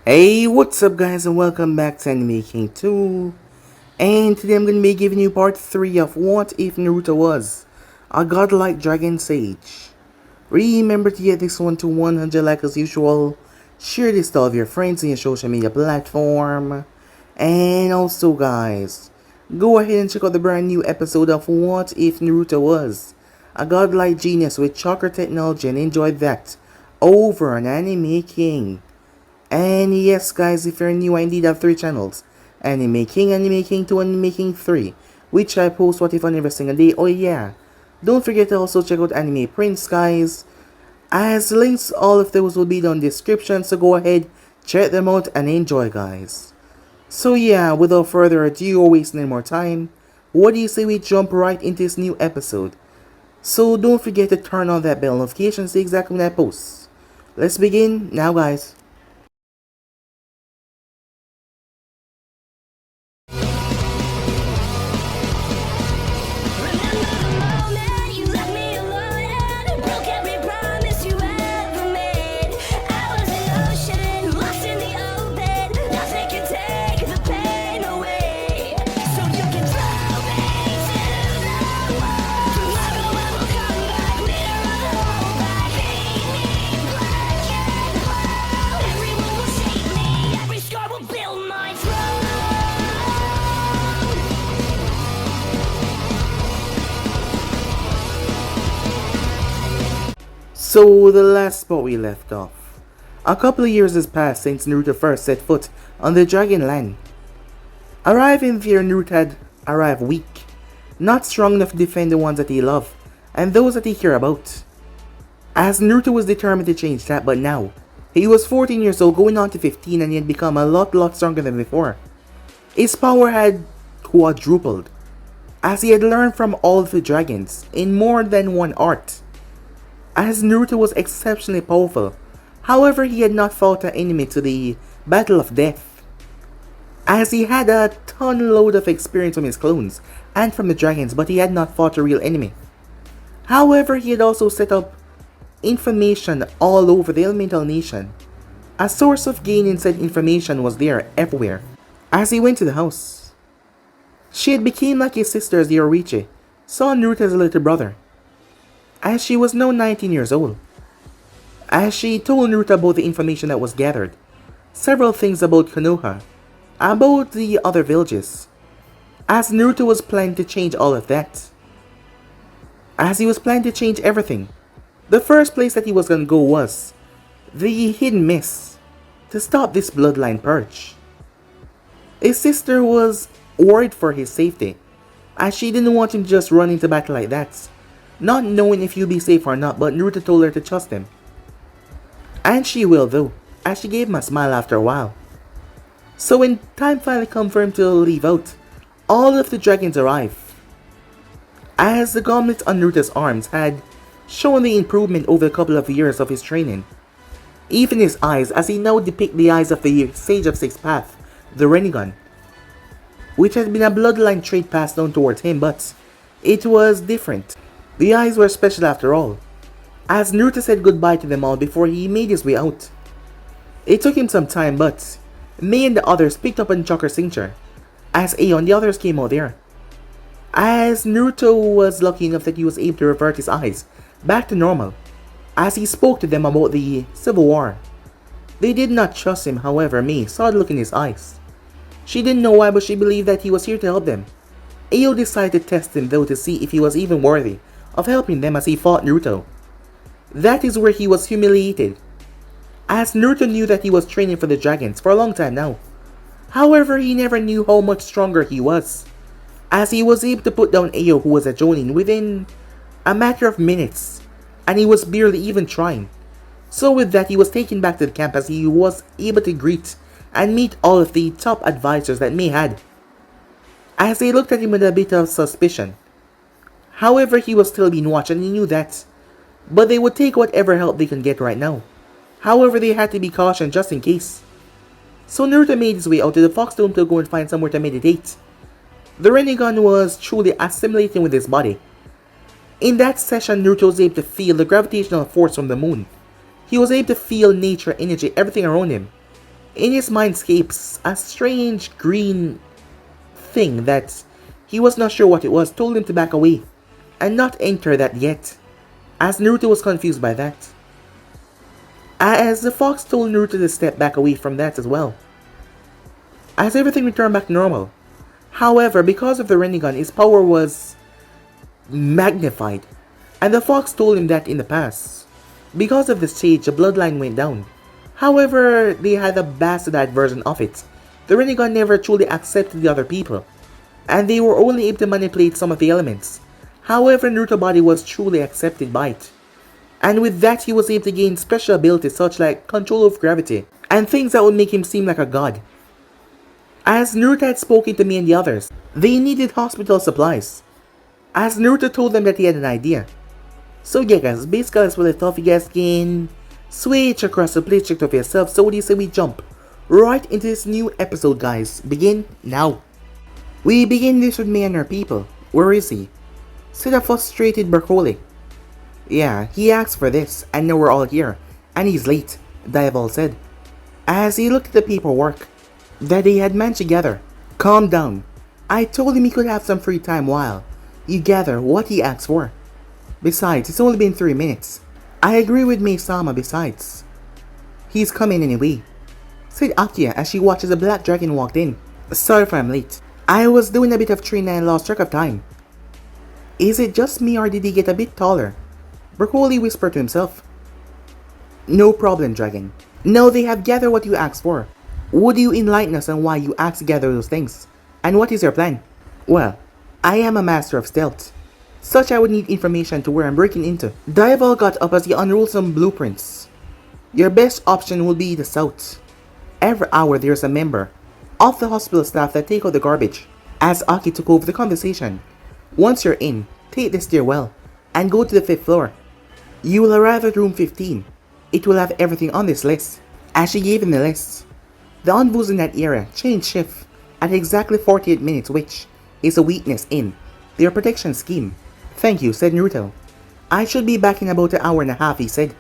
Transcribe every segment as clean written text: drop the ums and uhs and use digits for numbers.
Hey, what's up guys and welcome back to Anime King 2. And today I'm going to be giving you part 3 of What If Naruto Was a Godlike Dragon Sage. Remember to get this one to 100 likes as usual. Share this to all of your friends on your social media platform. And also guys, go ahead and check out the brand new episode of What If Naruto Was a Godlike Genius with chakra technology and enjoy that over on Anime King. And yes guys, if you're new, I indeed have 3 channels. Anime King, Anime King 2, Anime King 3, which I post what if on every single day. Oh yeah, don't forget to also check out Anime Prince guys, as links all of those will be down in the description, so go ahead, check them out and enjoy guys. So yeah, without further ado or wasting any more time, what do you say we jump right into this new episode? So don't forget to turn on that bell notification to see exactly when I post. Let's begin now guys. So the last spot we left off. A couple of years has passed since Naruto first set foot on the Dragon Land. Arriving there, Naruto had arrived weak, not strong enough to defend the ones that he loved and those that he cared about. As Naruto was determined to change that, but now, he was 14 years old going on to 15 and he had become a lot stronger than before. His power had quadrupled, as he had learned from all of the dragons in more than one art. As Naruto was exceptionally powerful, however he had not fought an enemy to the Battle of Death, as he had a ton load of experience from his clones and from the dragons, but he had not fought a real enemy. However, he had also set up information all over the Elemental Nation. A source of gaining said information was there everywhere. As he went to the house, she had become like his sister as Yorichi saw Naruto as a little brother, as she was now 19 years old. As she told Naruto about the information that was gathered, several things about Konoha, about the other villages, as Naruto was planning to change all of that. As he was planning to change everything, the first place that he was gonna go was the Hidden Mist, to stop this bloodline purge. His sister was worried for his safety, as she didn't want him to just run into battle like that, not knowing if he'll be safe or not, but Naruto told her to trust him. And she will though, as she gave him a smile after a while. So when time finally come for him to leave out, all of the dragons arrive, as the gauntlets on Naruto's arms had shown the improvement over a couple of years of his training. Even his eyes, as he now depict the eyes of the Sage of Six Path, the Rinnegan, which had been a bloodline trait passed down towards him, but it was different. The eyes were special after all, as Naruto said goodbye to them all before he made his way out. It took him some time, but Mei and the others picked up on chakra signature, as Ao and the others came out there. As Naruto was lucky enough that he was able to revert his eyes back to normal, as he spoke to them about the Civil War. They did not trust him, however Mei saw the look in his eyes. She didn't know why, but she believed that he was here to help them. Ao decided to test him though to see if he was even worthy of helping them as he fought Naruto. That is where he was humiliated, as Naruto knew that he was training for the dragons for a long time now. However, he never knew how much stronger he was, as he was able to put down Ao, who was a Jonin, within a matter of minutes, and he was barely even trying. So with that, he was taken back to the camp as he was able to greet and meet all of the top advisors that Mei had, as they looked at him with a bit of suspicion. However, he was still being watched and he knew that, but they would take whatever help they can get right now. However, they had to be cautious just in case. So Naruto made his way out to the Fox Dome to go and find somewhere to meditate. The Rinnegan was truly assimilating with his body. In that session, Naruto was able to feel the gravitational force from the moon. He was able to feel nature, energy, everything around him. In his mindscapes, a strange green thing that he was not sure what it was told him to back away and not enter that yet, as Naruto was confused by that. As the fox told Naruto to step back away from that as well, as everything returned back to normal. However, because of the Rinnegan, his power was magnified, and the fox told him that in the past, because of the stage, the bloodline went down. However, they had a bastardized version of it. The Rinnegan never truly accepted the other people, and they were only able to manipulate some of the elements. However, Naruto's body was truly accepted by it, and with that he was able to gain special abilities such like control of gravity, and things that would make him seem like a god. As Naruto had spoken to me and the others, they needed hospital supplies, as Naruto told them that he had an idea. So yeah guys, basically that's what I thought. You guys can switch across the place, check it out for yourself. So what do you say we jump right into this new episode, guys? Begin now. We begin this with me and our people. Where is he? Said a frustrated Broccoli. Yeah, he asked for this, and now we're all here, and he's late, Diaval said, as he looked at the paperwork that they had managed together. Calm down. I told him he could have some free time while you gather what he asked for. Besides, it's only been 3 minutes. I agree with Mei-sama besides. He's coming anyway, said Akia as she watches a black dragon walked in. Sorry if I'm late. I was doing a bit of training and lost track of time. Is it just me or did he get a bit taller? Broccoli whispered to himself. No problem, dragon. Now they have gathered what you asked for. Would you enlighten us on why you asked to gather those things? And what is your plan? Well, I am a master of stealth. Such I would need information to where I'm breaking into. Diaval got up as he unrolled some blueprints. Your best option will be the south. Every hour there's a member of the hospital staff that take out the garbage. As Aki took over the conversation. Once you're in, take the stairwell and go to the 5th floor. You will arrive at room 15. It will have everything on this list. As she gave him the list, the envoys in that area changed shift at exactly 48 minutes, which is a weakness in their protection scheme. Thank you, said Naruto. I should be back in about an hour and a half, he said.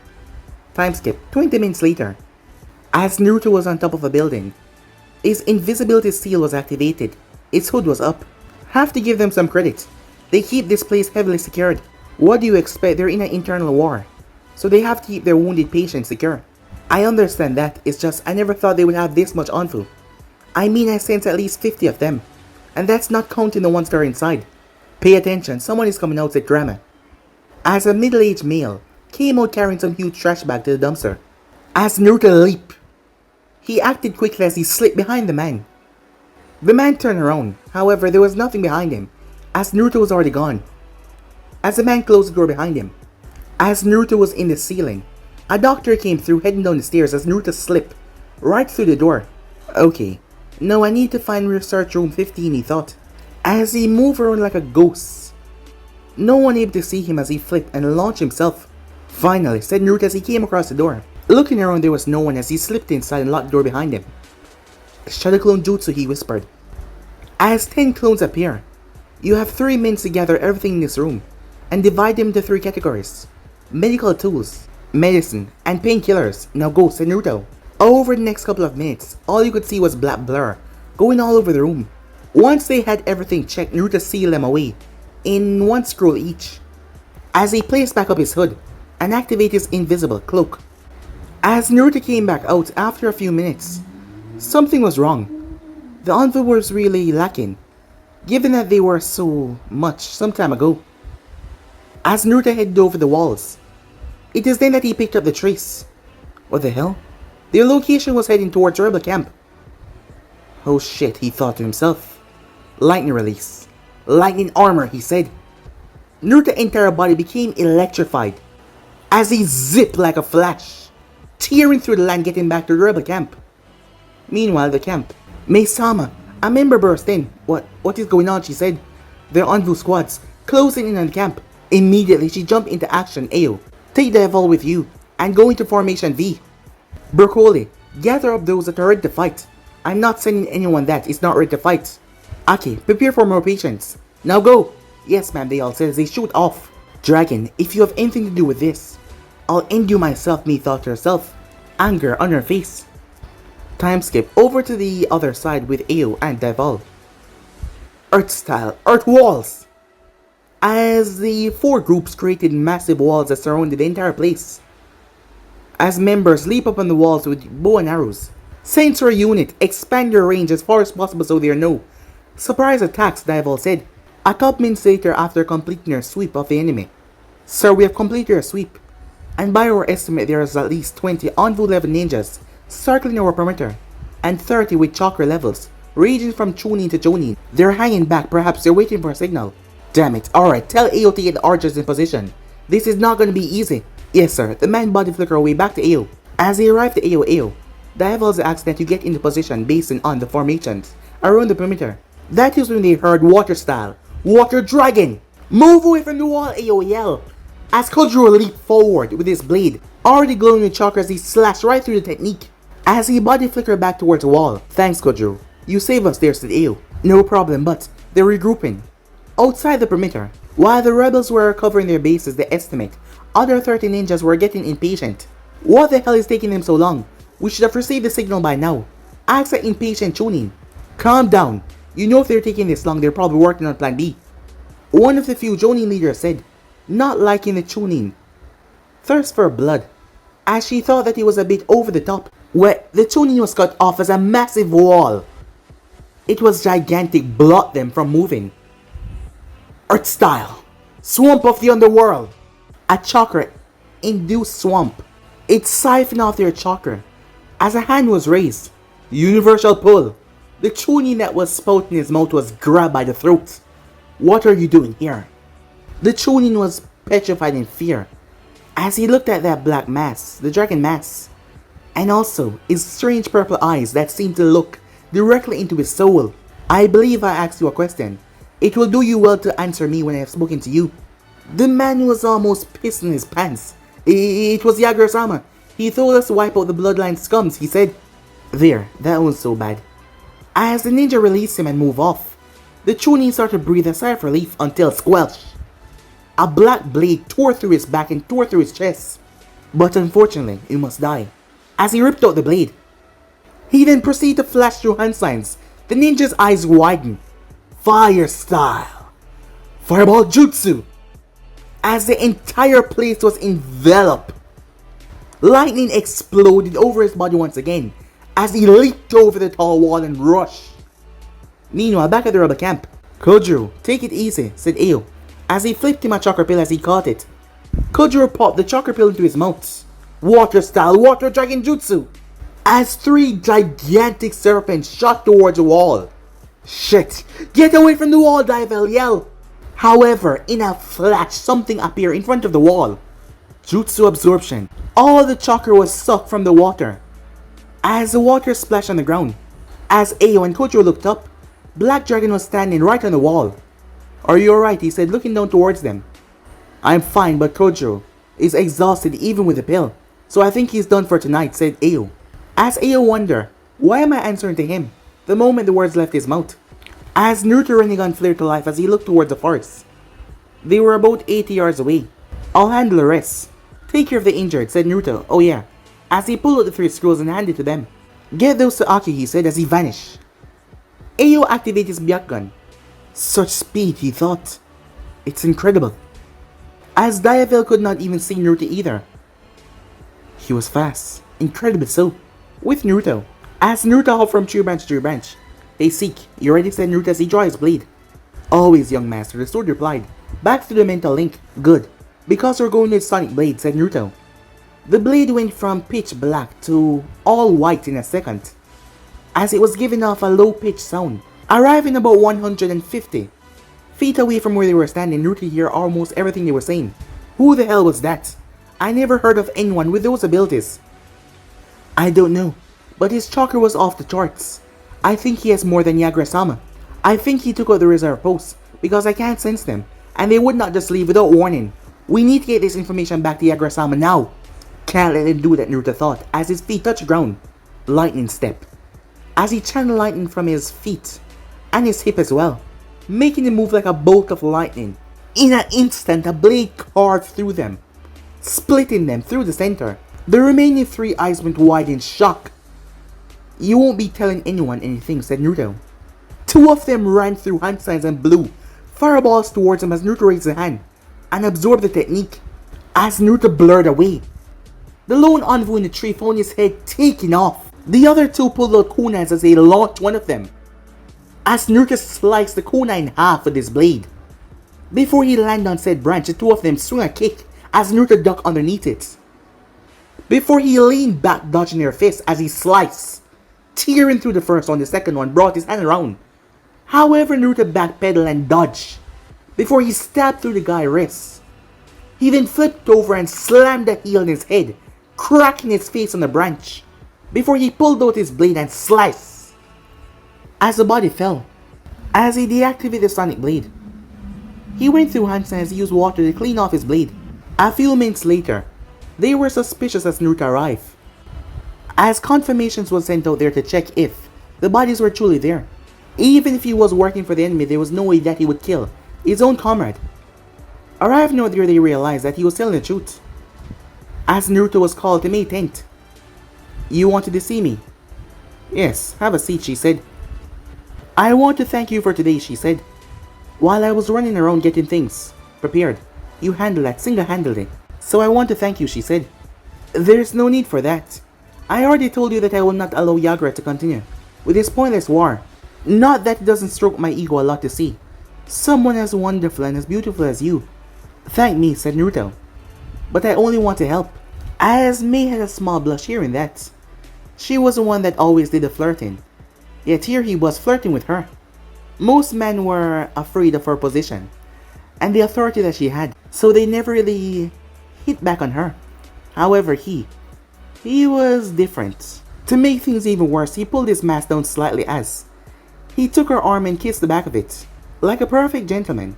Time skip, 20 minutes later. As Naruto was on top of a building, his invisibility seal was activated. Its hood was up. Have to give them some credit. They keep this place heavily secured. What do you expect? They're in an internal war, so they have to keep their wounded patients secure. I understand that, it's just I never thought they would have this much onfu. I mean, I sense at least 50 of them, and that's not counting the ones that are inside. Pay attention, someone is coming out, said Grandma. As a middle-aged male came out carrying some huge trash bag to the dumpster. As Naruto leaped, he acted quickly as he slipped behind the man. The man turned around, however there was nothing behind him, as Naruto was already gone. As the man closed the door behind him, as Naruto was in the ceiling, a doctor came through heading down the stairs as Naruto slipped right through the door. Okay, now I need to find research room 15, he thought, as he moved around like a ghost. No one able to see him as he flipped and launched himself. Finally, said Naruto as he came across the door. Looking around, there was no one as he slipped inside and locked the door behind him. Shadow clone jutsu, he whispered. As 10 clones appear, you have 3 minutes to gather everything in this room and divide them into 3 categories: medical tools, medicine, and painkillers. Now go, said Naruto. Over the next couple of minutes, all you could see was black blur going all over the room. Once they had everything checked, Naruto sealed them away in 1 scroll each, as he placed back up his hood and activated his invisible cloak. As Naruto came back out after a few minutes, something was wrong. The envelope was really lacking, given that they were so much some time ago. As Naruto headed over the walls, it is then that he picked up the trace. What the hell? Their location was heading towards Rebel Camp. Oh shit, he thought to himself. Lightning release. Lightning armor, he said. Naruto's entire body became electrified as he zipped like a flash, tearing through the land getting back to the Rebel Camp. Meanwhile, the camp. Mei-sama, a member burst in. What is going on, she said. Their envoy squads closing in on the camp. Immediately, she jumped into action. Ayo, take the Evol with you and go into formation V. Broccoli, gather up those that are ready to fight. I'm not sending anyone that is not ready to fight. Aki, prepare for more patients. Now go. Yes ma'am, they all said as they shoot off. Dragon, if you have anything to do with this, I'll end you myself, Mei thought to herself, anger on her face. Time skip over to the other side with Ao and Deval. Earth style, Earth walls! As the four groups created massive walls that surrounded the entire place. As members leap up on the walls with bow and arrows. Sensory unit, expand your range as far as possible so there are no surprise attacks, Deval said. A couple minutes later after completing your sweep of the enemy. Sir, we have completed your sweep. And by our estimate there is at least 20 Envoy level ninjas circling our perimeter. And 30 with chakra levels, ranging from Chunin to Jonin. They're hanging back, perhaps they're waiting for a signal. Damn it, alright, tell AO to get the archers in position. This is not gonna be easy. Yes sir, the man body flicker away back to AO. As he arrived to AO, Diavol's asked that you get into position based on the formations around the perimeter. That is when they heard water style, water dragon! Move away from the wall, AO yell. As Kojiro leaped forward with his blade, already glowing with chakra as he slashed right through the technique. As he body flickered back towards the wall. Thanks Kojiro, you saved us there, said AO. No problem, but they're regrouping. Outside the perimeter, while the rebels were recovering their bases, they estimate other 30 ninjas were getting impatient. What the hell is taking them so long? We should have received the signal by now. Ask the impatient Chunin. Calm down. You know if they're taking this long, they're probably working on plan B. One of the few Jonin leaders said, not liking the Chunin. Thirst for blood. As she thought that he was a bit over the top. Well, the Chunin was cut off as a massive wall. It was gigantic, blocked them from moving. Earth style. Swamp of the underworld. A chakra-induced swamp. It siphoned off their chakra. As a hand was raised. Universal pull. The Chunin that was spouting his mouth was grabbed by the throat. What are you doing here? The Chunin was petrified in fear. As he looked at that black mass, the dragon mass. And also, his strange purple eyes that seemed to look directly into his soul. I believe I asked you a question. It will do you well to answer me when I have spoken to you. The man was almost pissed in his pants. It was Yagura-sama. He told us to wipe out the bloodline scums, he said. There, that was so bad. As the ninja released him and moved off, the Chunin started to breathe a sigh of relief until squelch. A black blade tore through his back and tore through his chest. But unfortunately, he must die. As he ripped out the blade, he then proceeded to flash through hand signs. The ninja's eyes widened. Fire style. Fireball jutsu. As the entire place was enveloped. Lightning exploded over his body once again as he leaped over the tall wall and rushed. Meanwhile, back at the rebel camp, Kojiro, take it easy, said Ao, as he flipped him a chakra pill as he caught it. Kojiro popped the chakra pill into his mouth. Water style, water dragon jutsu. As 3 gigantic serpents shot towards the wall. Shit, get away from the wall, Diavel yelled. However, in a flash, something appeared in front of the wall. Jutsu absorption. All the chakra was sucked from the water. As the water splashed on the ground. As Ao and Kojiro looked up, Black Dragon was standing right on the wall. Are you alright? He said, looking down towards them. I'm fine, but Kojiro is exhausted even with the pill. So I think he's done for tonight, said Ao. As Ao wondered, why am I answering to him? The moment the words left his mouth. As Naruto Rinnegan flared to life as he looked towards the forest. They were about 80 yards away. I'll handle the rest. Take care of the injured, said Naruto. Oh yeah. As he pulled out the 3 scrolls and handed to them. Get those to Aki, he said as he vanished. Ao activated his Byakugan. Such speed, he thought. It's incredible. As Diavel could not even see Naruto either. He was fast. Incredibly so. With Naruto. As Naruto hopped from tree branch to tree branch. They seek. You ready, said Naruto as he drew his blade. Always, young master, the sword replied. Back to the mental link. Good. Because we're going with Sonic Blade, said Naruto. The blade went from pitch black to all white in a second. As it was giving off a low-pitched sound. Arriving about 150 feet away from where they were standing, Naruto heard almost everything they were saying. Who the hell was that? I never heard of anyone with those abilities. I don't know, but his chakra was off the charts. I think he has more than Yagura-sama. I think he took out the reserve posts, because I can't sense them, and they would not just leave without warning. We need to get this information back to Yagura-sama now. Can't let him do that, Naruto thought, as his feet touched ground. Lightning step. As he channeled lightning from his feet, and his hip as well, making him move like a bolt of lightning. In an instant, a blade carved through them, splitting them through the center. The remaining 3 eyes went wide in shock. You won't be telling anyone anything, said Naruto. Two of them ran through hand signs and blew fireballs towards him as Naruto raised his hand and absorbed the technique. As Naruto blurred away, the lone envoy in the tree found his head taken off. The other two pulled out kunais as they launched one of them, as Naruto sliced the kunai in half with his blade. Before he landed on said branch, the two of them swung a kick as Naruto ducked underneath it. Before he leaned back, dodging their fists as he sliced, tearing through the first one. The second one brought his hand around. However, Naruto backpedaled and dodged before he stabbed through the guy's wrist. He then flipped over and slammed the heel in his head, cracking his face on the branch, before he pulled out his blade and sliced as the body fell. As he deactivated the sonic blade, he went through hand signs and used water to clean off his blade. A few minutes later, they were suspicious as Naruto arrived, as confirmations was sent out there to check if the bodies were truly there. Even if he was working for the enemy, there was no way that he would kill his own comrade. Arrived near there, they realized that he was telling the truth, as Naruto was called to May 10th. You wanted to see me? Yes, have a seat, she said. I want to thank you for today, she said. While I was running around getting things prepared, you handled that single-handedly. So I want to thank you, she said. There's no need for that. I already told you that I will not allow Yagura to continue with this pointless war. Not that it doesn't stroke my ego a lot to see someone as wonderful and as beautiful as you. Thank me, said Naruto. But I only want to help. As May had a small blush hearing that. She was the one that always did the flirting. Yet here he was flirting with her. Most men were afraid of her position and the authority that she had, so they never really hit back on her. However, he was different. To make things even worse, he pulled his mask down slightly as he took her arm and kissed the back of it, like a perfect gentleman.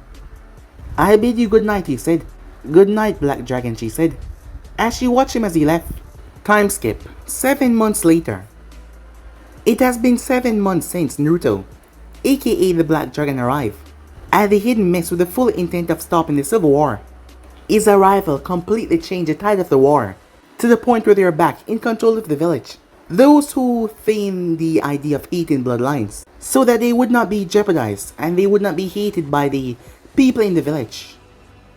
I bid you good night, he said. Good night, Black Dragon, she said, as she watched him as he left. Time skip. 7 months later. It has been 7 months since Naruto, aka the Black Dragon, arrived at the Hidden Mist with the full intent of stopping the Civil War. His arrival completely changed the tide of the war, to the point where they are back in control of the village. Those who feign the idea of hating bloodlines, so that they would not be jeopardized and they would not be hated by the people in the village.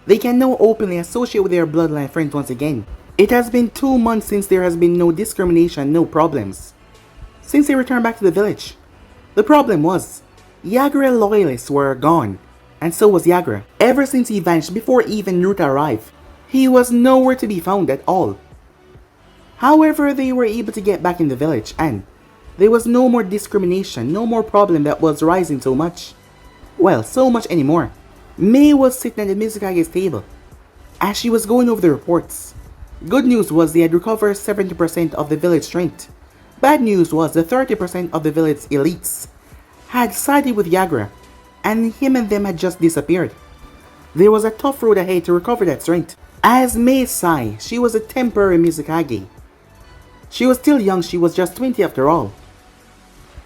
They can now openly associate with their bloodline friends once again. It has been 2 months since there has been no discrimination, no problems, since they returned back to the village. The problem was, Yagura loyalists were gone, and so was Yagura. Ever since he vanished before even Naruto arrived, he was nowhere to be found at all. However, they were able to get back in the village, and there was no more discrimination, no more problem that was rising so much. Well, so much anymore. May was sitting at the Mizukage's table, as she was going over the reports. Good news was they had recovered 70% of the village strength. Bad news was the 30% of the village elites had sided with Yagura, and him and them had just disappeared. There was a tough road ahead to recover that strength. As May sighed, she was a temporary Mizukage. She was still young, she was just 20 after all.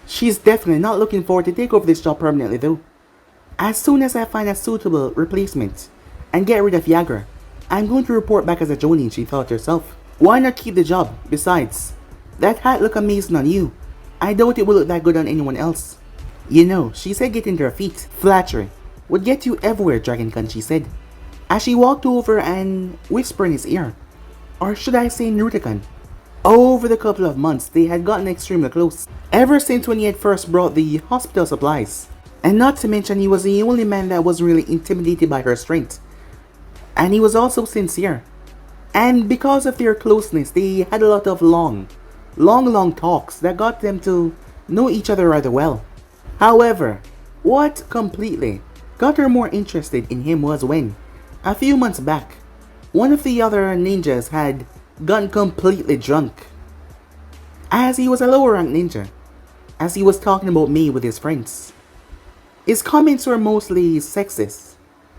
She's definitely not looking forward to take over this job permanently though. As soon as I find a suitable replacement and get rid of Yagura, I'm going to report back as a Jonin, she thought to herself. Why not keep the job? Besides, that hat look amazing on you. I doubt it will look that good on anyone else. You know, she said, getting to her feet. Flattery would get you everywhere, Dragon-kun, she said, as she walked over and whispered in his ear. Or should I say Naruto-kun. Over the couple of months, they had gotten extremely close. Ever since when he had first brought the hospital supplies. And not to mention, he was the only man that was really intimidated by her strength. And he was also sincere. And because of their closeness, they had a lot of long talks that got them to know each other rather well. However, what completely got her more interested in him was when, a few months back, one of the other ninjas had gotten completely drunk. As he was a lower ranked ninja, as he was talking about me with his friends. His comments were mostly sexist,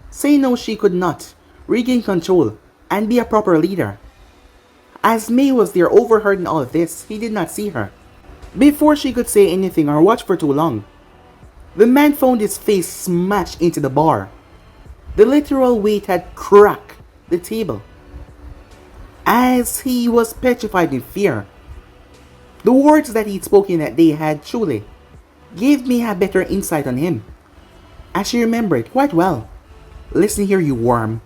saying no, she could not regain control and be a proper leader. As May was there overhearing all of this, he did not see her. Before she could say anything or watch for too long, the man found his face smashed into the bar. The literal weight had cracked the table, as he was petrified in fear. The words that he'd spoken that day had truly gave me a better insight on him. As she remembered quite well. Listen here, you worm.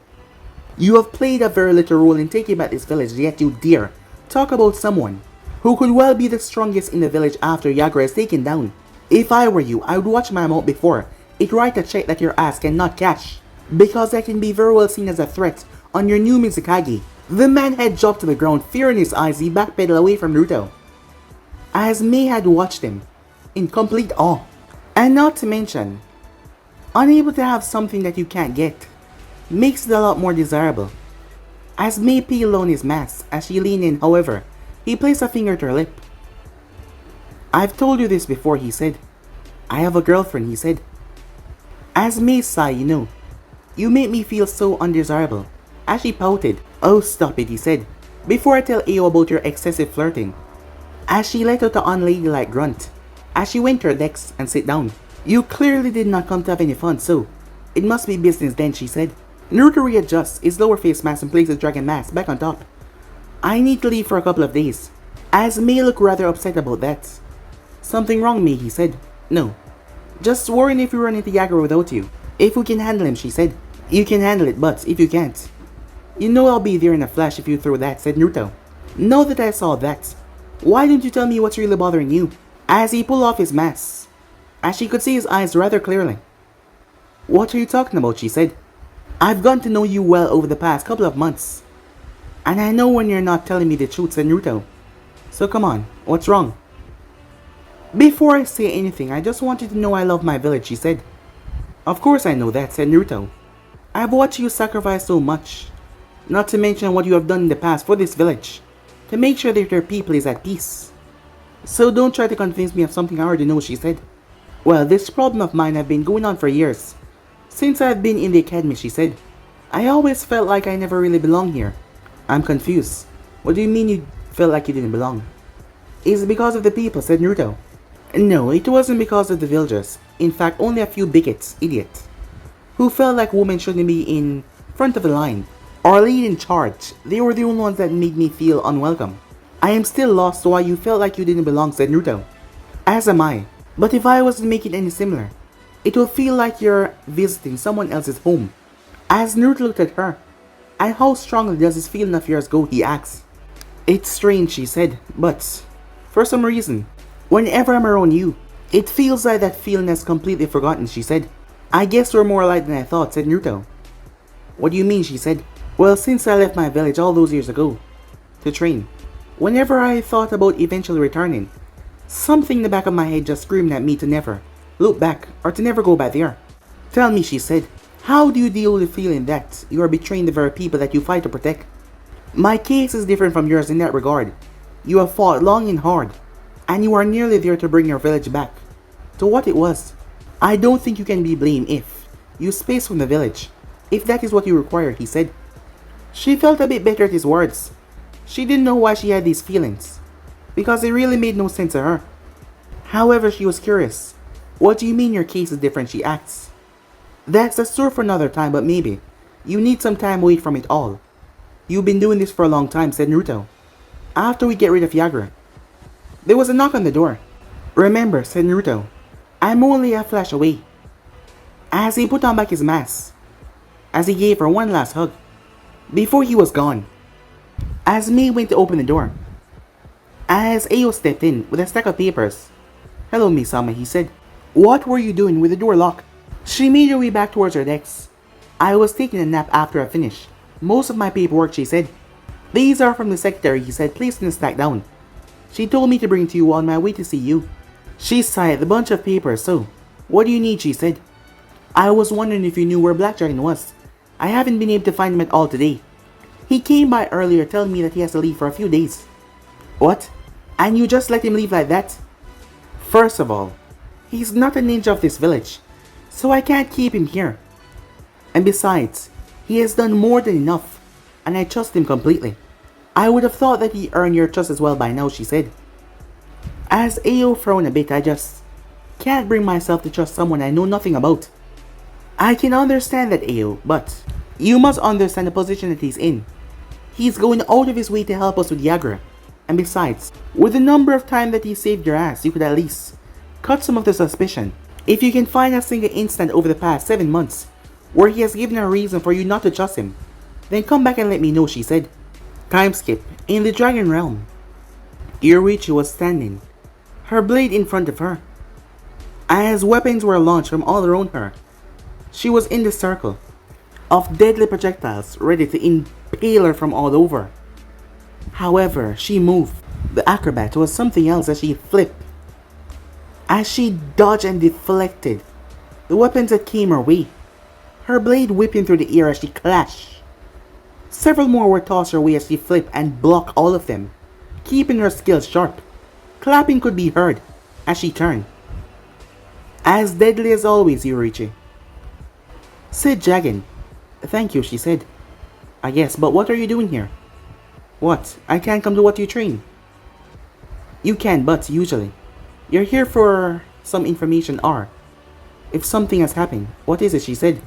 You have played a very little role in taking back this village, yet you dare talk about someone who could well be the strongest in the village after Yagra is taken down. If I were you, I would watch my mouth before it write a check that your ass cannot cash, because that can be very well seen as a threat on your new Mizukage. The man had dropped to the ground, fear in his eyes. He backpedaled away from Naruto, as Mei had watched him in complete awe. And not to mention, unable to have something that you can't get makes it a lot more desirable. As Mei peeled on his mask, as she leaned in, however, he placed a finger to her lip. I've told you this before, he said. I have a girlfriend, he said. As Mei sighed, you know, you make me feel so undesirable. As she pouted, oh stop it, he said, before I tell Ao about your excessive flirting. As she let out an unladylike grunt, as she went to her desk and sat down. You clearly did not come to have any fun, so it must be business then, she said. Naruto readjusts his lower face mask and places dragon mask back on top. I need to leave for a couple of days. As Mei looked rather upset about that. Something wrong, Mei, he said. No. Just worrying if we run into Yagra without you. If we can handle him, she said. You can handle it, but if you can't, you know I'll be there in a flash if you throw that, said Naruto. Now that I saw that, why don't you tell me what's really bothering you? As he pulled off his mask, as she could see his eyes rather clearly. What are you talking about, she said. I've gotten to know you well over the past couple of months, and I know when you're not telling me the truth, said Naruto. So come on, what's wrong? Before I say anything, I just want you to know I love my village, she said. Of course I know that, said Naruto. I've watched you sacrifice so much, not to mention what you have done in the past for this village, to make sure that your people is at peace. So don't try to convince me of something I already know, she said. Well, this problem of mine have been going on for years. Since I've been in the academy, she said. I always felt like I never really belonged here. I'm confused. What do you mean you felt like you didn't belong? Is it because of the people, said Naruto. No, it wasn't because of the villagers. In fact, only a few bigots, idiots, who felt like women shouldn't be in front of the line or lead in charge. They were the only ones that made me feel unwelcome. I am still lost why you felt like you didn't belong, said Naruto. As am I. But if I was to make it any similar, it will feel like you're visiting someone else's home. As Naruto looked at her, and how strongly does this feeling of yours go, he asked. It's strange, she said, but for some reason, whenever I'm around you, it feels like that feeling has completely forgotten, she said. I guess we're more alike than I thought, said Naruto. What do you mean, she said. Well, since I left my village all those years ago to train, whenever I thought about eventually returning, something in the back of my head just screamed at me to never look back or to never go back there. Tell me, she said, how do you deal with the feeling that you are betraying the very people that you fight to protect? My case is different from yours in that regard. You have fought long and hard, and you are nearly there to bring your village back to what it was. I don't think you can be blamed if you space from the village, if that is what you require, he said. She felt a bit better at his words. She didn't know why she had these feelings, because it really made no sense to her. However, she was curious. What do you mean your case is different, she asked. That's a story for another time, but maybe you need some time away from it all. You've been doing this for a long time, said Naruto. After we get rid of Yagra. There was a knock on the door. Remember, said Naruto, I'm only a flash away. As he put on back his mask, as he gave her one last hug, before he was gone. As Mei went to open the door, as Ao stepped in with a stack of papers. Hello, Misama, he said. What were you doing with the door locked? She made her way back towards her desk. I was taking a nap after I finished most of my paperwork, she said. These are from the secretary, he said, placing the stack down. She told me to bring to you on my way to see you. She sighed the bunch of papers, so, what do you need, she said. I was wondering if you knew where Black Dragon was. I haven't been able to find him at all today. He came by earlier telling me that he has to leave for a few days. What? And you just let him leave like that? First of all, he's not a ninja of this village, so I can't keep him here. And besides, he has done more than enough, and I trust him completely. I would have thought that he earned your trust as well by now, she said. As Ao frowned a bit, I just can't bring myself to trust someone I know nothing about. I can understand that, Ao, but you must understand the position that he's in. He's going out of his way to help us with Yagra. And besides, with the number of times that he saved your ass, you could at least cut some of the suspicion. If you can find a single instant over the past 7 months where he has given a reason for you not to trust him, then come back and let me know, she said. Time skip. In the Dragon Realm, Yoruichi was standing, her blade in front of her. As weapons were launched from all around her, she was in the circle of deadly projectiles ready to impale her from all over. However, she moved. The acrobat was something else as she flipped. As she dodged and deflected the weapons that came her way, her blade whipping through the air as she clashed. Several more were tossed her way as she flipped and blocked all of them, keeping her skills sharp. Clapping could be heard as she turned. As deadly as always, Yoruichi, said Dragon. Thank you, she said. I guess, but what are you doing here? What? I can't come to what you train. You can, but usually. You're here for some information or if something has happened. What is it, she said.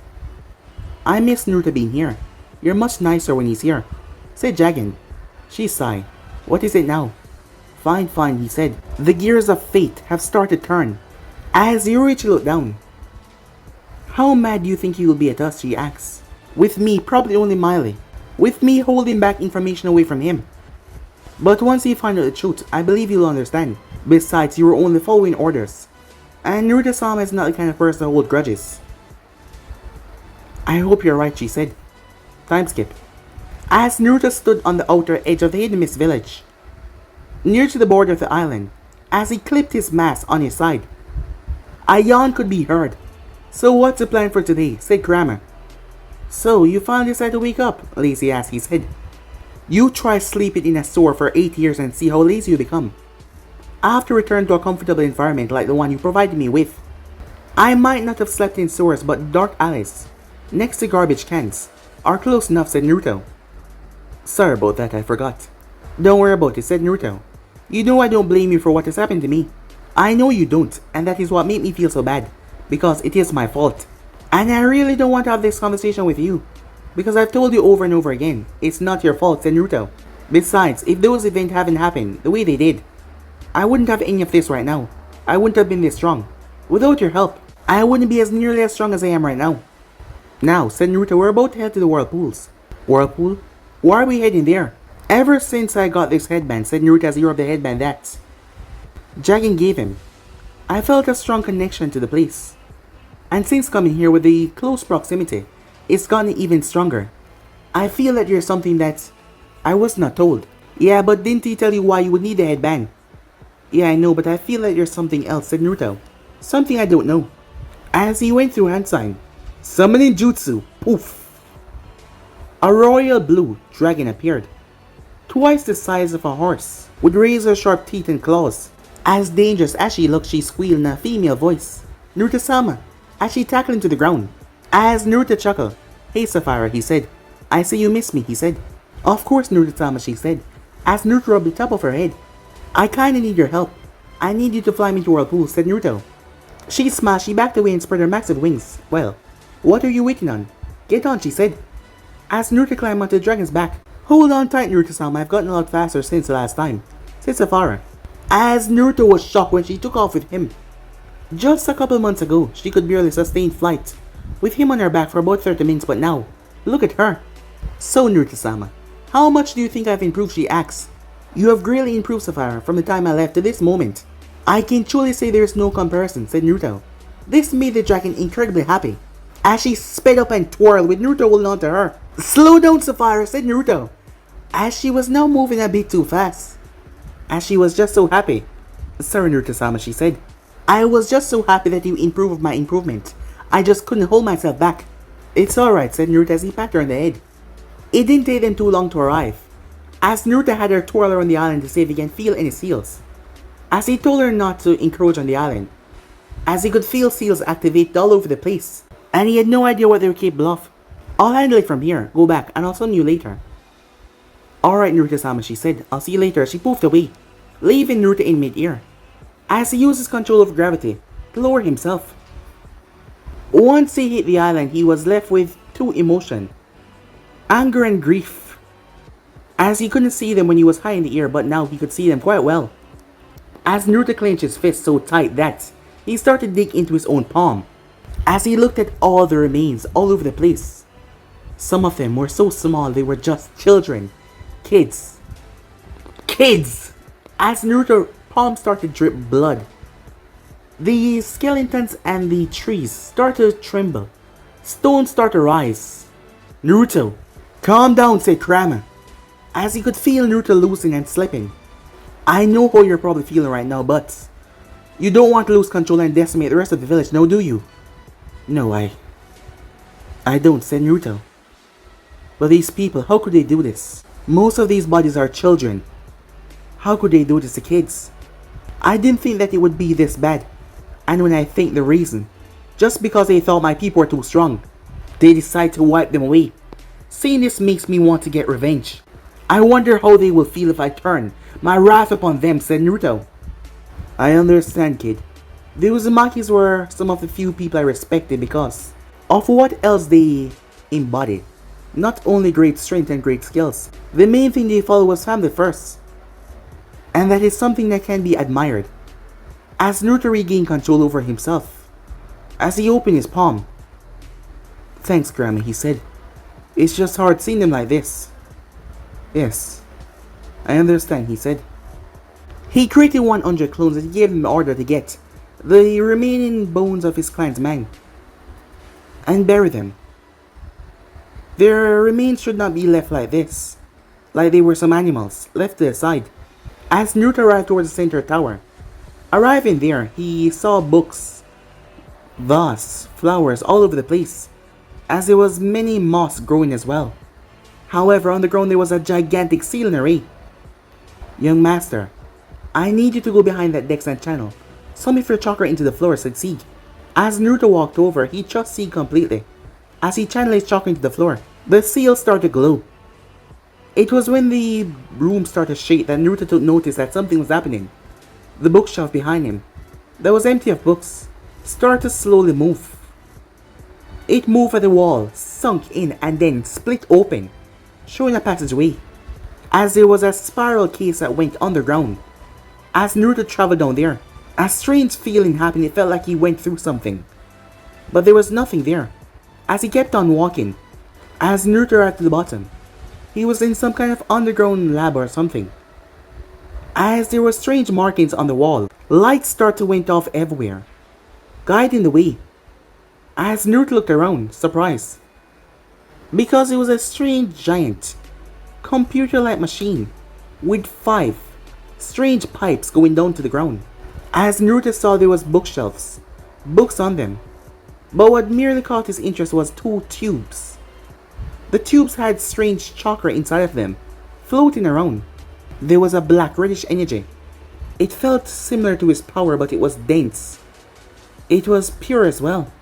I miss Naruto being here. You're much nicer when he's here, said Dragon. She sighed. What is it now? Fine, fine, he said. The gears of fate have started to turn. As Yoruichi looked down. How mad do you think he will be at us, she asked. With me, probably only mildly. With me holding back information away from him. But once he finds out the truth, I believe he'll understand. Besides, you were only following orders. And Naruto-sama is not the kind of person to hold grudges. I hope you're right, she said. Time skip. As Naruto stood on the outer edge of the Hidden Mist village, near to the border of the island, as he clipped his mask on his side, a yawn could be heard. So what's the plan for today? Said Grandma. So you finally decided to wake up? Lazy ass, he said. You try sleeping in a store for 8 years and see how lazy you become. I have to return to a comfortable environment like the one you provided me with. I might not have slept in stores, but dark alleys, next to garbage cans, are close enough, said Naruto. Sorry about that, I forgot. Don't worry about it, said Naruto. You know I don't blame you for what has happened to me. I know you don't, and that is what made me feel so bad, because it is my fault. And I really don't want to have this conversation with you, because I've told you over and over again, it's not your fault, said Naruto. Besides, if those events haven't happened the way they did, I wouldn't have any of this right now. I wouldn't have been this strong. Without your help, I wouldn't be as nearly as strong as I am right now. Now, said Naruto, we're about to head to the Whirlpools. Whirlpool? Why are we heading there? Ever since I got this headband, said Naruto as he rubbed the headband that Dragon gave him, I felt a strong connection to the place. And since coming here with the close proximity, it's gotten even stronger. I feel that there's something that I was not told. Yeah, but didn't he tell you why you would need the headband? Yeah, I know, but I feel like there's something else, said Naruto. Something I don't know. As he went through hand sign, summoning jutsu, poof. A royal blue dragon appeared. Twice the size of a horse, with razor-sharp teeth and claws. As dangerous as she looked, she squealed in a female voice. Naruto-sama, as she tackled him to the ground. As Naruto chuckled, Hey Sapphira, he said. I say you miss me, he said. Of course, Naruto-sama, she said, as Naruto rubbed the top of her head. I kinda need your help. I need you to fly me to Whirlpool, said Naruto. She smashed, she backed away and spread her massive wings. Well, what are you waiting on? Get on, she said. As Naruto climbed onto the dragon's back. Hold on tight, Naruto-sama, I've gotten a lot faster since the last time, said Sapphira. As Naruto was shocked when she took off with him. Just a couple months ago, she could barely sustain flight with him on her back for about 30 minutes, but now, look at her. So Naruto-sama, how much do you think I've improved, she asked. You have greatly improved, Sapphira, from the time I left to this moment. I can truly say there is no comparison, said Naruto. This made the dragon incredibly happy, as she sped up and twirled with Naruto holding on to her. Slow down, Sapphira, said Naruto, as she was now moving a bit too fast. As she was just so happy. Sorry, Naruto-sama, she said. I was just so happy that you improved my improvement. I just couldn't hold myself back. It's alright, said Naruto as he patted her on the head. It didn't take them too long to arrive, as Naruto had her twirl around the island to see if he can feel any seals. As he told her not to encroach on the island, as he could feel seals activate all over the place, and he had no idea what they were capable of. I'll handle it from here, go back, and I'll summon you later. Alright, Naruto-sama, she said. I'll see you later. She poofed away, leaving Naruto in mid-air, as he used his control over gravity to lower himself. Once he hit the island, he was left with two emotions, anger and grief. as he couldn't see them when he was high in the air, but now he could see them quite well. As Naruto clenched his fist so tight that he started to dig into his own palm, as he looked at all the remains all over the place. Some of them were so small they were just children. Kids. Kids! As Naruto's palm started to drip blood, the skeletons and the trees started to tremble. Stones started to rise. Naruto, calm down, said Kurama, as he could feel Naruto losing and slipping. I know how you're probably feeling right now, but you don't want to lose control and decimate the rest of the village, no, do you? No, I don't, said Naruto. But these people, how could they do this? Most of these bodies are children. How could they do this to kids? I didn't think that it would be this bad. And when I think the reason, just because they thought my people were too strong, they decided to wipe them away. Seeing this makes me want to get revenge. I wonder how they will feel if I turn my wrath upon them, said Naruto. I understand, kid. The Uzumakis were some of the few people I respected because of what else they embodied. Not only great strength and great skills, the main thing they followed was family first. And that is something that can be admired. As Naruto regained control over himself, as he opened his palm. Thanks, Grandma, he said. It's just hard seeing them like this. Yes, I understand, he said. He created 100 clones and gave them the order to get the remaining bones of his clansmen and bury them. Their remains should not be left like this, like they were some animals, left to the side. As Naruto arrived towards the center tower, arriving there, he saw books, vase, flowers all over the place, as there was many moss growing as well. However, on the ground there was a gigantic ceiling array. Young master, I need you to go behind that desk and channel some of your chakra into the floor, said Sieg. As Naruto walked over, he trusted Sieg completely. As he channeled his chakra into the floor, the seal started to glow. It was when the room started to shake that Naruto took notice that something was happening. The bookshelf behind him, that was empty of books, started to slowly move. It moved at the wall, sunk in and then split open, showing a passageway. As there was a spiral case that went underground. As Naruto traveled down there, a strange feeling happened. It felt like he went through something. But there was nothing there. As he kept on walking, as Naruto arrived to the bottom, he was in some kind of underground lab or something. As there were strange markings on the wall, lights started to went off everywhere, guiding the way. As Naruto looked around, surprised, because it was a strange giant, computer-like machine with 5 strange pipes going down to the ground. As Naruto saw, there was bookshelves, books on them, but what merely caught his interest was 2 tubes. The tubes had strange chakra inside of them, floating around. There was a black reddish energy. It felt similar to his power, but it was dense. It was pure as well.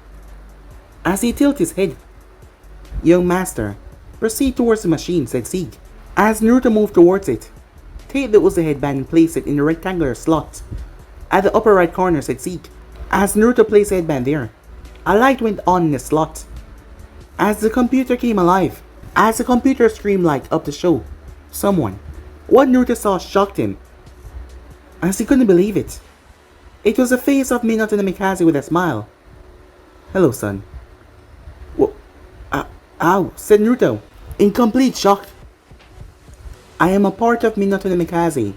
As he tilted his head, young master, proceed towards the machine, said Sieg. As Naruto moved towards it, take the Uzi headband and place it in the rectangular slot at the upper right corner, said Sieg. As Naruto placed the headband there, a light went on in the slot. As the computer came alive, as the computer screamed light up to show someone. What Naruto saw shocked him, as he couldn't believe it. It was the face of Minato no Mikaze with a smile. Hello, son. Ow, said Naruto, in complete shock. I am a part of Minato no Mikaze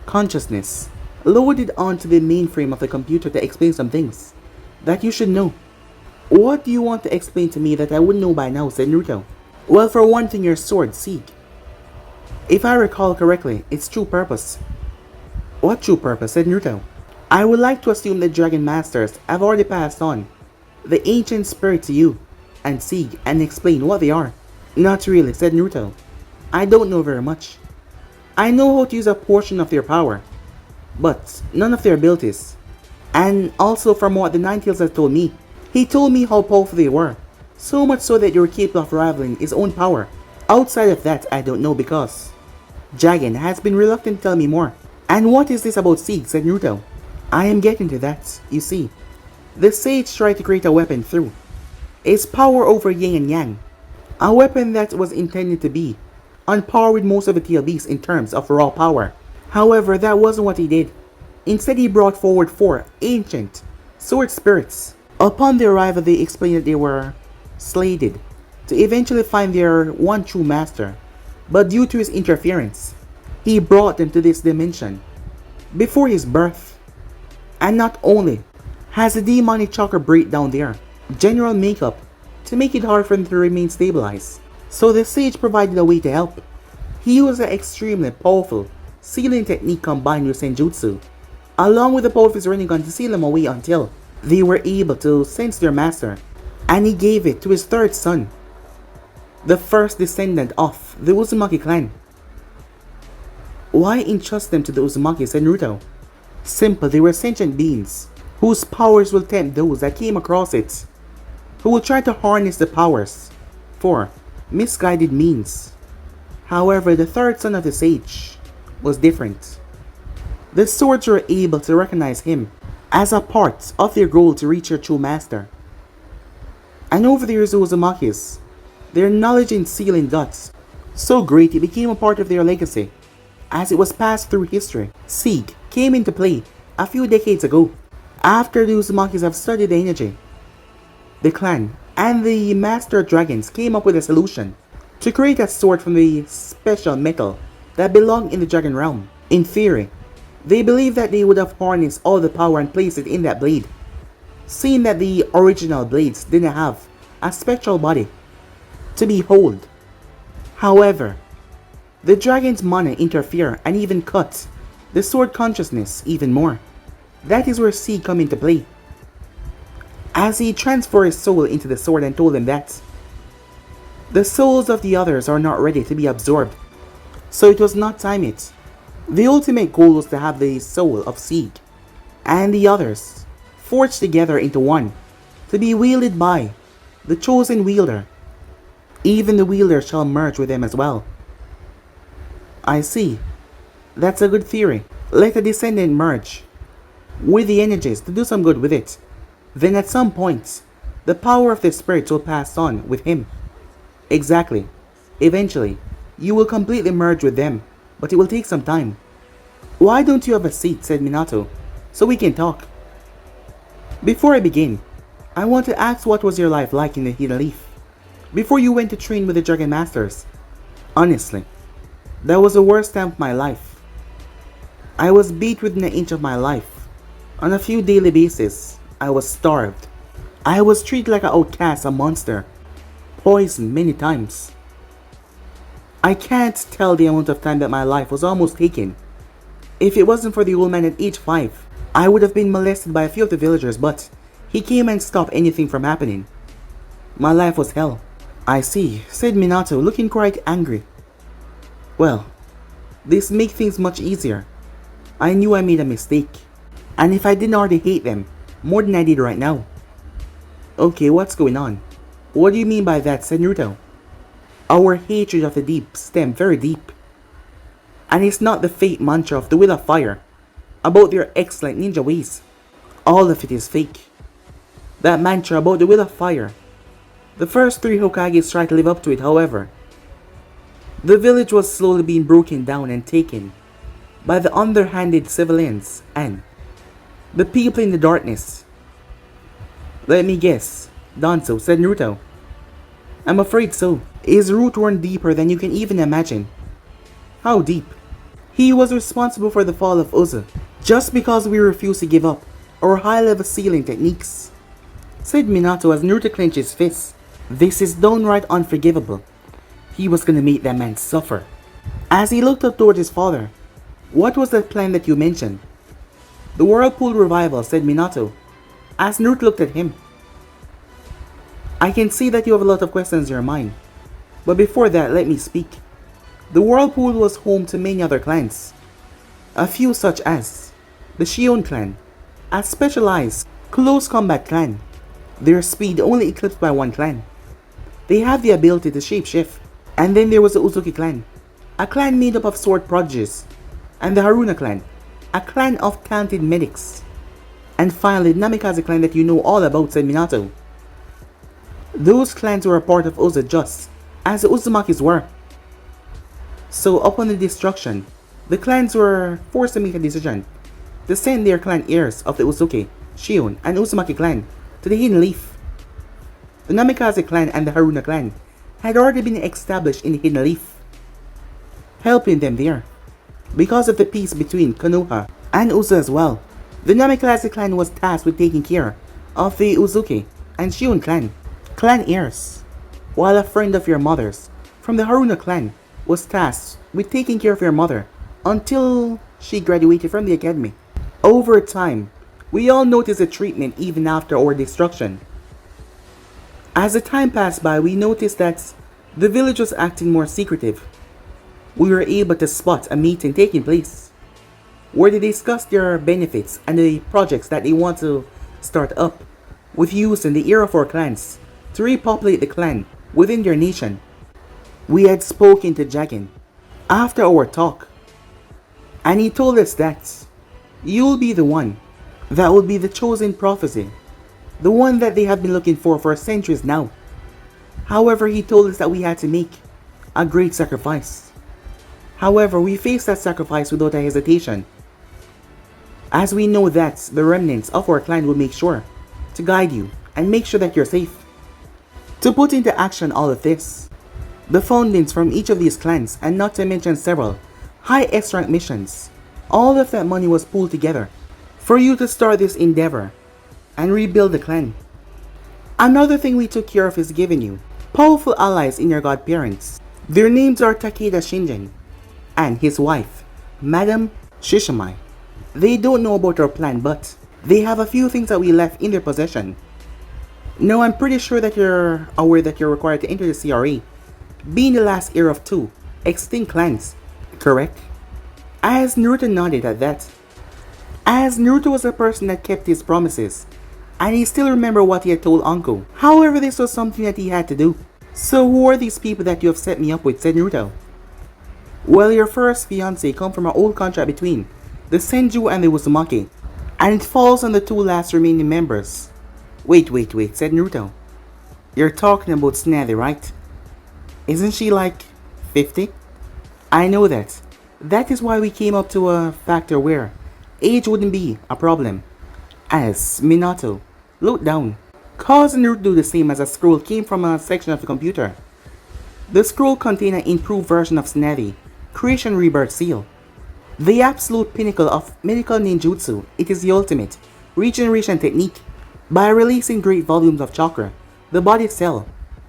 consciousness, loaded onto the mainframe of the computer to explain some things that you should know. What do you want to explain to me that I wouldn't know by now, said Naruto. Well, for one thing, your sword, Sieg. If I recall correctly, its true purpose. What true purpose, said Naruto. I would like to assume that Dragon Masters have already passed on the ancient spirit to you and Sieg and explain what they are. Not really, said Naruto. I don't know very much. I know how to use a portion of their power, but none of their abilities. And also from what the Ninetales has told me, he told me how powerful they were, so much so that they were capable of rivaling his own power. Outside of that, I don't know because Dragon has been reluctant to tell me more. And what is this about Sieg, said Naruto. I am getting to that, you see. The sage tried to create a weapon through its power over yin and yang. A weapon that was intended to be on par with most of the TLBs in terms of raw power. However, that wasn't what he did. Instead, he brought forward 4 ancient sword spirits. Upon their arrival, they explained that they were slated to eventually find their one true master, but due to his interference, he brought them to this dimension before his birth. And not only has the demonic chakra break down there, general makeup to make it hard for them to remain stabilized, so the sage provided a way to help. He used an extremely powerful sealing technique combined with senjutsu, along with the power of his running gun to seal them away until they were able to sense their master, and he gave it to his third son, the first descendant of the Uzumaki clan. Why entrust them to the Uzumaki, said Naruto? Simple, they were sentient beings whose powers will tempt those that came across it, who will try to harness the powers for misguided means. However, the third son of the sage was different. The swords were able to recognize him as a part of their goal to reach their true master. And over the years, the Uzumakis, their knowledge in sealing got so great it became a part of their legacy, as it was passed through history. Sieg came into play a few decades ago, after the Uzumakis have studied the energy. The clan and the Master Dragons came up with a solution to create a sword from the special metal that belonged in the Dragon Realm. In theory, they believed that they would have harnessed all the power and placed it in that blade, seeing that the original blades didn't have a spectral body to behold. However, the dragon's mana interfere and even cut the sword consciousness even more. That is where Sieg come into play, as he transferred his soul into the sword and told them that the souls of the others are not ready to be absorbed, so it was not time it. The ultimate goal was to have the soul of Sieg and the others forged together into one, to be wielded by the chosen wielder. Even the wielder shall merge with them as well. I see. That's a good theory. Let a descendant merge with the energies to do some good with it. Then at some point, the power of the spirits will pass on with him. Exactly. Eventually, you will completely merge with them, but it will take some time. Why don't you have a seat, said Minato, so we can talk. Before I begin, I want to ask, what was your life like in the Hidden Leaf before you went to train with the Dragon Masters? Honestly, that was the worst time of my life. I was beat within an inch of my life. On a few daily basis, I was starved. I was treated like an outcast, a monster, poisoned many times. I can't tell the amount of time that my life was almost taken. If it wasn't for the old man at age 5, I would have been molested by a few of the villagers, but he came and stopped anything from happening. My life was hell. I see, said Minato, looking quite angry. Well, this makes things much easier. I knew I made a mistake, and if I didn't already hate them more than I did right now. Okay, what's going on? What do you mean by that, said Naruto? Our hatred of the deep stemmed very deep. And it's not the fake mantra of the Will of Fire about their excellent ninja ways. All of it is fake. That mantra about the Will of Fire, the first 3 Hokages tried to live up to it, however. The village was slowly being broken down and taken by the underhanded civilians and the people in the darkness. Let me guess, Danzo, said Naruto. I'm afraid so. His root run deeper than you can even imagine. How deep? He was responsible for the fall of Uzu, just because we refused to give up our high-level sealing techniques, said Minato as Naruto clenched his fist. This is downright unforgivable. He was gonna make that man suffer. As he looked up toward his father, what was that plan that you mentioned? The Whirlpool revival, said Minato, as Naruto looked at him. I can see that you have a lot of questions in your mind, but before that, let me speak. The Whirlpool was home to many other clans, a few such as the Shion clan, a specialized close combat clan, their speed only eclipsed by one clan. They have the ability to shapeshift. And then there was the Uzuki clan, a clan made up of sword prodigies, and the Haruna clan, a clan of talented medics. And finally, the Namikaze clan that you know all about, said Minato. Those clans were a part of Uzu just as the Uzumakis were. So upon the destruction, the clans were forced to make a decision to send their clan heirs of the Uzuki, Shion, and Uzumaki clan to the Hidden Leaf. The Namikaze clan and the Haruna clan had already been established in the Hidden Leaf, helping them there. Because of the peace between Konoha and Uzu as well, the Namikaze clan was tasked with taking care of the Uzuki and Shion clan heirs, while a friend of your mother's from the Haruna clan was tasked with taking care of your mother until she graduated from the academy. Over time, we all noticed the treatment even after our destruction. As the time passed by, we noticed that the village was acting more secretive. We were able to spot a meeting taking place, where they discussed their benefits and the projects that they want to start up, with using the era for clans to repopulate the clan within their nation. We had spoken to Jagan after our talk, and he told us that you'll be the one that will be the chosen prophecy, the one that they have been looking for centuries now. However, he told us that we had to make a great sacrifice. However, we faced that sacrifice without a hesitation, as we know that the remnants of our clan will make sure to guide you and make sure that you're safe. To put into action all of this, the foundings from each of these clans, and not to mention several high S-rank missions, all of that money was pooled together for you to start this endeavor and rebuild the clan. Another thing we took care of is giving you powerful allies in your godparents. Their names are Takeda Shinjin and his wife, Madam Shishimai. They don't know about our plan, but they have a few things that we left in their possession. Now, I'm pretty sure that you're aware that you're required to enter the CRA, being the last heir of 2 extinct clans, correct? As Naruto nodded at that, as Naruto was a person that kept his promises, and he still remembered what he had told Anko. However, this was something that he had to do. So who are these people that you have set me up with, said Naruto. Well, your first fiancé come from an old contract between the Senju and the Uzumaki, and it falls on the 2 last remaining members. Wait, said Naruto. You're talking about Tsunade, right? Isn't she like 50? I know that. That is why we came up to a factor where age wouldn't be a problem. As Minato looked down, causing Naruto to do the same as a scroll came from a section of the computer. The scroll contained an improved version of Tsunade, Creation Rebirth Seal. The absolute pinnacle of medical ninjutsu, it is the ultimate regeneration technique. By releasing great volumes of chakra, the body cell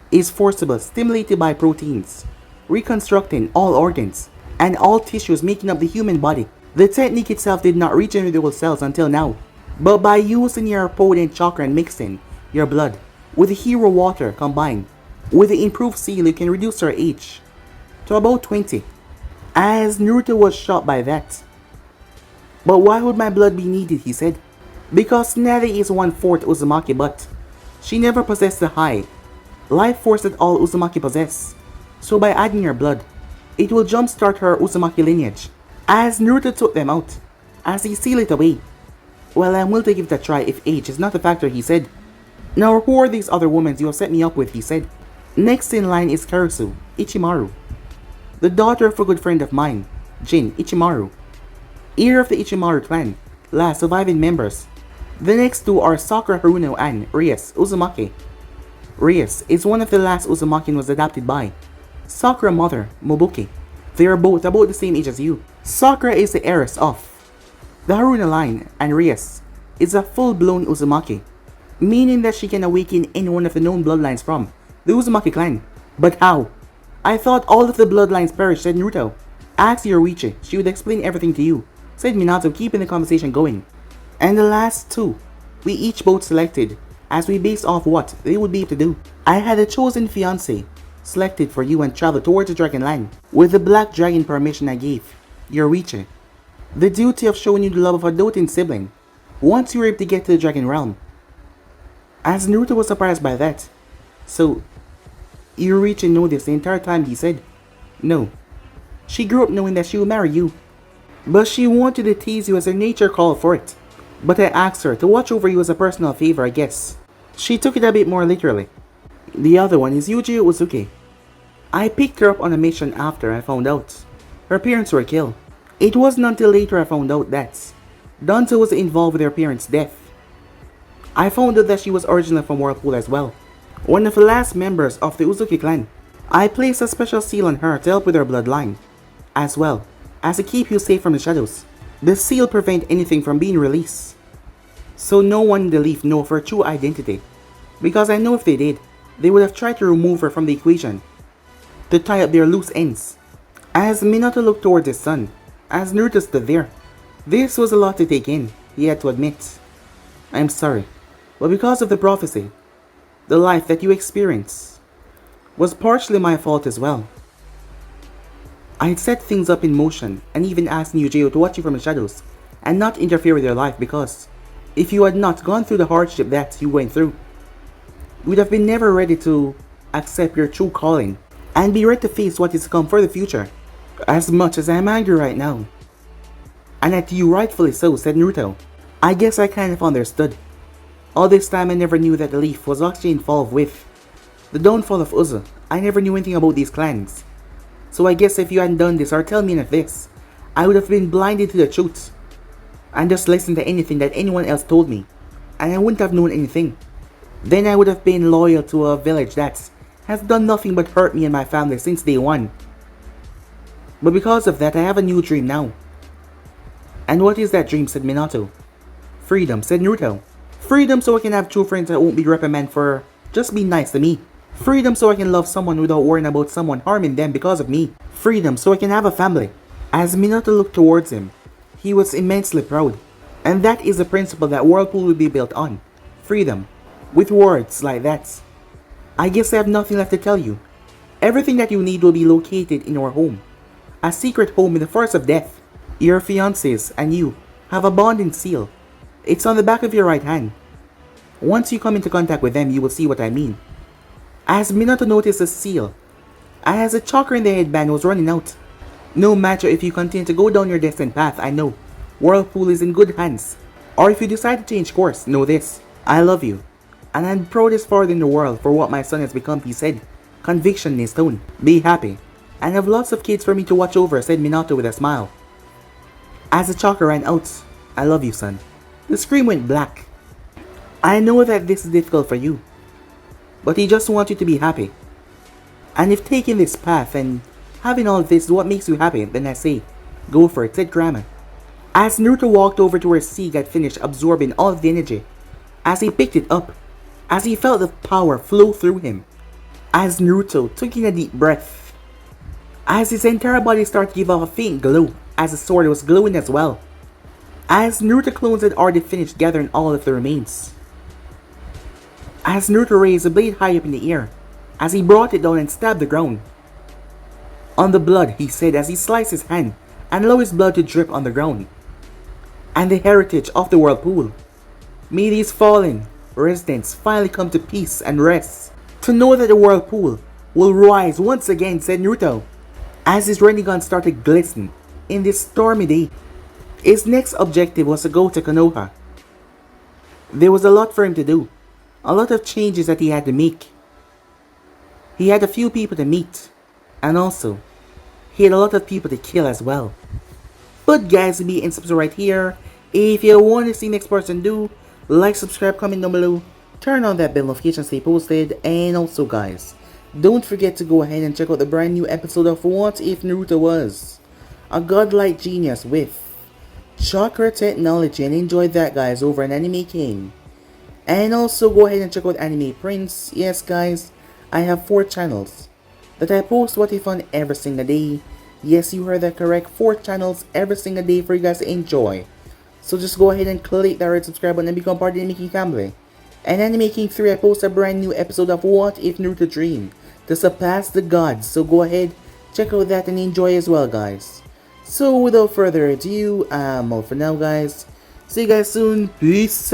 is forcibly stimulated by proteins, reconstructing all organs and all tissues making up the human body. The technique itself did not regenerate the cells until now, but by using your potent chakra and mixing your blood with the hero water combined with the improved seal, you can reduce your age to about 20. As Naruto was shocked by that. But why would my blood be needed, he said. Because Tsunade is 1/4 Uzumaki, but she never possessed the high life force that all Uzumaki possess. So by adding your blood, it will jumpstart her Uzumaki lineage. As Naruto took them out, as he sealed it away. Well, I'm willing to give it a try if age is not a factor, he said. Now, who are these other women you have set me up with, he said. Next in line is Karasu Ichimaru, the daughter of a good friend of mine, Jin Ichimaru, heir of the Ichimaru clan, last surviving members. The next 2 are Sakura Haruno and Reyes Uzumaki. Reyes is one of the last Uzumaki and was adopted by Sakura mother, Mobuki. They are both about the same age as you. Sakura is the heiress of the Haruna line, and Reyes is a full-blown Uzumaki, meaning that she can awaken any one of the known bloodlines from the Uzumaki clan. But how? I thought all of the bloodlines perished, said Naruto. Ask Yoruichi, she would explain everything to you, said Minato, keeping the conversation going. And the last 2, we each both selected, as we based off what they would be able to do. I had a chosen fiancé selected for you and traveled towards the Dragon Land. With the Black Dragon permission I gave Yoruichi the duty of showing you the love of a doting sibling, once you were able to get to the Dragon Realm. As Naruto was surprised by that. So, Yoruichi knew this the entire time, he said. No. She grew up knowing that she would marry you, but she wanted to tease you as her nature called for it. But I asked her to watch over you as a personal favor, I guess. She took it a bit more literally. The other one is Yuji Uzuki. I picked her up on a mission after I found out her parents were killed. It wasn't until later I found out that Danto was involved with her parents' death. I found out that she was originally from Whirlpool as well, one of the last members of the Uzuki clan. I placed a special seal on her to help with her bloodline, as well as to keep you safe from the shadows. The seal prevents anything from being released, so no one in the Leaf know of her true identity, because I know if they did, they would have tried to remove her from the equation to tie up their loose ends. As Minato looked towards his son, as Naruto stood there, this was a lot to take in, he had to admit. I'm sorry, but because of the prophecy, the life that you experienced was partially my fault as well. I had set things up in motion and even asked Nujio to watch you from the shadows and not interfere with your life, because if you had not gone through the hardship that you went through, you would have been never ready to accept your true calling and be ready to face what is to come for the future. As much as I'm angry right now, and at you rightfully so, said Naruto, I guess I kind of understood. All this time I never knew that the Leaf was actually involved with the downfall of Uzu. I never knew anything about these clans. So I guess if you hadn't done this or tell me any of this, I would have been blinded to the truth and just listened to anything that anyone else told me, and I wouldn't have known anything. Then I would have been loyal to a village that has done nothing but hurt me and my family since day one. But because of that, I have a new dream now. And what is that dream, said Minato. Freedom, said Naruto. Freedom so I can have true friends that won't be reprimanded for just being nice to me. Freedom so I can love someone without worrying about someone harming them because of me. Freedom so I can have a family. As Minato looked towards him, he was immensely proud. And that is the principle that Whirlpool will be built on. Freedom. With words like that, I guess I have nothing left to tell you. Everything that you need will be located in our home. A secret home in the forest of death. Your fiancés and you have a bonding seal. It's on the back of your right hand. Once you come into contact with them, you will see what I mean. As Minato noticed the seal, as the chakra in the headband was running out. No matter if you continue to go down your destined path, I know Whirlpool is in good hands. Or if you decide to change course, know this. I love you. And I'm proudest father in the world for what my son has become, he said. Conviction in his tone. Be happy. And have lots of kids for me to watch over, said Minato with a smile. As the chakra ran out, I love you, son. The screen went black. I know that this is difficult for you, but he just wants you to be happy. And if taking this path and having all this is what makes you happy, then I say, go for it, said Grandma. As Naruto walked over to where Sieg had finished absorbing all of the energy, as he picked it up, as he felt the power flow through him, as Naruto took in a deep breath, as his entire body started to give off a faint glow, as the sword was glowing as well, as Naruto clones had already finished gathering all of the remains. As Naruto raised the blade high up in the air, as he brought it down and stabbed the ground. On the blood, he said as he sliced his hand and allowed his blood to drip on the ground. And the heritage of the Whirlpool. May these fallen residents finally come to peace and rest. To know that the Whirlpool will rise once again, said Naruto, as his Rinnegan started glistening in this stormy day. His next objective was to go to Konoha. There was a lot for him to do. A lot of changes that he had to make. He had a few people to meet. And also, he had a lot of people to kill as well. But guys, be and subscribe right here. If you want to see next person do, like, subscribe, comment down below. Turn on that bell notification to stay posted. And also guys, don't forget to go ahead and check out the brand new episode of What If Naruto Was a Godlike Genius with Chakra Technology, and enjoy that guys over on Anime King. And also go ahead and check out Anime Prince. Yes guys, I have 4 channels that I post What If on every single day. Yes, you heard that correct, 4 channels every single day for you guys to enjoy. So just go ahead and click that red subscribe button and become part of the Anime King family. And Anime King 3, I post a brand new episode of What If Naruto Dream to surpass the gods. So go ahead, check out that and enjoy as well guys. So without further ado, I'm all for now guys. See you guys soon. Peace.